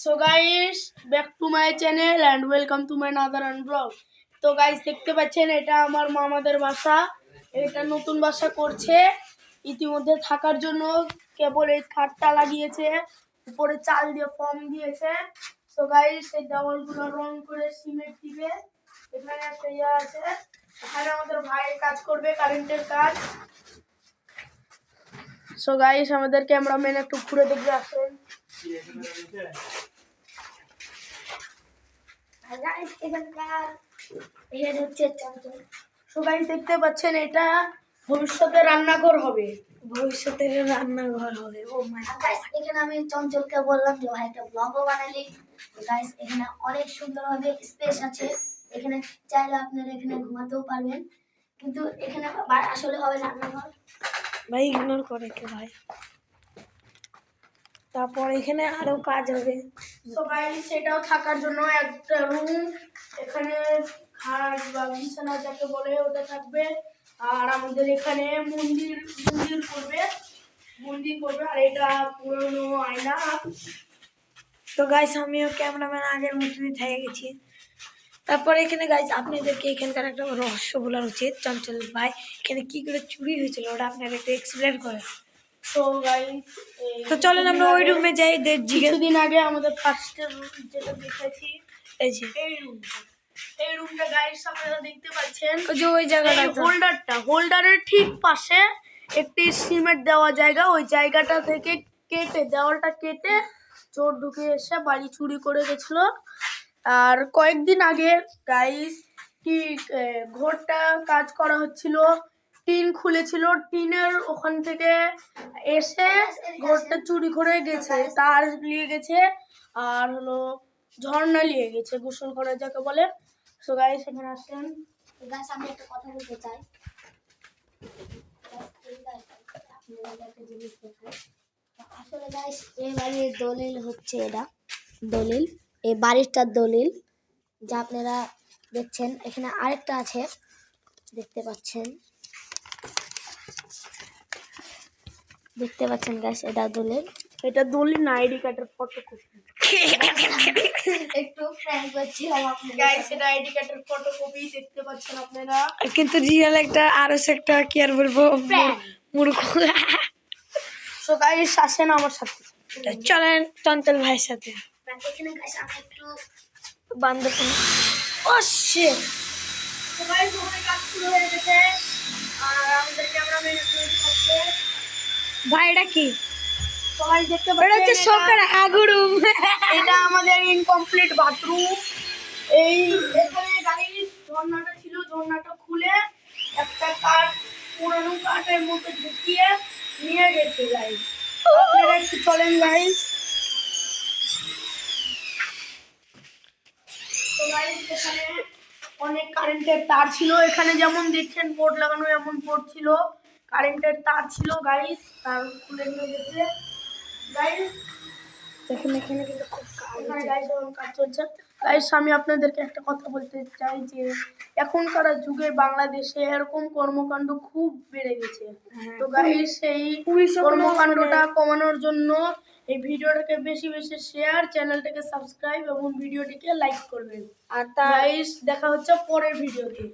So guys, back to my channel and welcome to my another blog. তো guys, দেখতে পাচ্ছেন এটা আমার মামাদের বাসা। এটা নতুন বাসা করছে। ইতিমধ্যে থাকার জন্য কেবল এই খাটটা লাগিয়েছে, উপরে চাল দিয়ে ফর্ম দিয়েছে। সো গাইস, এই দেওয়ালগুলো রং করে সিমেন্ট দিবে। এখানে একটা ইয়ে আছে, এখানে আমাদের ভাই কাজ করবে, কারেন্টের কাজ। সো গাইস, আমাদের ক্যামেরাম্যান একটু ঘুরে দেখবে আসেন। সবাই দেখতে পাচ্ছেন, এটা ভবিষ্যতে রান্নাঘর হবে। ভবিষ্যতের রান্নাঘর হবে। ও মাই গাইস, এখানে আমি চঞ্চলকে বললাম যে ভাই একটা ব্লগও বানালি। গাইস, এখানে অনেক সুন্দরভাবে স্পেস আছে। এখানে চাইলে আপনারা এখানে ঘুমাতেও পারবেন, কিন্তু এখানে আসলে হবে রান্নাঘর। ভাই ইগনোর করে কে ভাই। তারপর এখানে আরো কাজ হবে। সবাই সেটাও থাকার জন্য একটা রুম, এখানে খাট বা বিছানা যাকে বলে ওটা থাকবে। আর আমাদের এখানে মন্দির করবে। আর এটা পুরনো আয়না। তো গাইস, আমিও ক্যামেরাম্যান আগের মতনই থেকে গেছি। তারপর এখানে গাইস, আপনাদেরকে এখানকার একটা রহস্য বলা উচিত। চঞ্চল ভাই, এখানে কি করে চুরি হয়েছিল ওটা আপনারা একটু এক্সপ্লেন করেন। তো গাইস, তো চলেন আমরা ওই রুমে যাই। কিছুদিন আগে আমাদের ফার্স্টের রুম যেটা দেখেছি, এই রুমটা গাইস আপনারা দেখতে পাচ্ছেন। ওই জায়গাটা হোল্ডারের ঠিক পাশে একটি সিমেন্ট দেওয়া জায়গা, ওই জায়গাটা থেকে দেওয়ালটা কেটে চোর ঢুকে এসে বাড়ি চুরি করে গেছিল। আর কয়েকদিন আগে গাইস, কি ঘরটা কাজ করা হচ্ছিল, টিন খুলেছিল, টিনের ওখান থেকে এসে ঘরটা চুরি করে গেছে, তার নিয়ে গেছে আর হলো ঝর্ণা নিয়ে গেছে, গোসল করে যাকে বলে। সো গাইস, এখানে আসেন। গাইস, আমি একটা কথা বলতে চাই। আসলে গাইস, এই বাড়ির দলিল হচ্ছে এটা দলিল, এই বাড়িটার দলিল যা আপনারা দেখছেন। এখানে আরেকটা আছে, দেখতে পাচ্ছেন গাইস, এটা দলিল না, আইডি কার্ডের ফটোকপি। একটু ফ্র্যাঙ্ক করছিলাম গাইস, এটা আইডি কার্ডের ফটোকপি, দেখতে পাচ্ছেন আপনারা। কিন্তু রিয়েল একটা আরো একটা কি আর বলবো, মূর্খ। সো গাইস, আসেন আমার সাথে, চলেন চঞ্চল ভাইয়ের সাথে। এখানে গাইস আমি একটু বান্দরবন। ও শিট, সবাই সবাই কাজ শুরু হয়ে গেছে। আর আমাদের ক্যামেরাম্যান করছে। ভাই এটা কি? সবাই দেখতে পাচ্ছেন, শোকের আগুরুম। এটা আমাদের ইনকমপ্লিট বাথরুম। এই এখানে গাড়ির ঝর্ণাটা ছিল, ঝর্ণাটা খুলে একটা কাঠ, পুরানো কাঠের মধ্যে ঢুকিয়ে নিয়ে গেছে গাইস। আপনারা একটু চলেন গাইস। তো গাইস, এখানে অনেক কারেন্টের তার ছিল। এখানে যেমন দেখছেন বোর্ড লাগানো, এমন বোর্ড ছিল, কারেন্টের তার ছিল গাইস, তার খুলে নিয়ে গেছে গাইস। এখানে কিন্তু খুব কাজ চলছে গাইস। আমি আপনাদেরকে একটা কথা বলতে চাই যে এখনকার যুগে বাংলাদেশে এরকম কর্মকাণ্ড খুব বেড়ে গেছে। তো গাইস, এই কর্মকাণ্ডটা কমানোর জন্য এই ভিডিওটাকে বেশি বেশি শেয়ার, চ্যানেলটাকে সাবস্ক্রাইব এবং ভিডিওটিকে লাইক করবেন। আর গাইস, দেখা হচ্ছে পরের ভিডিওতে।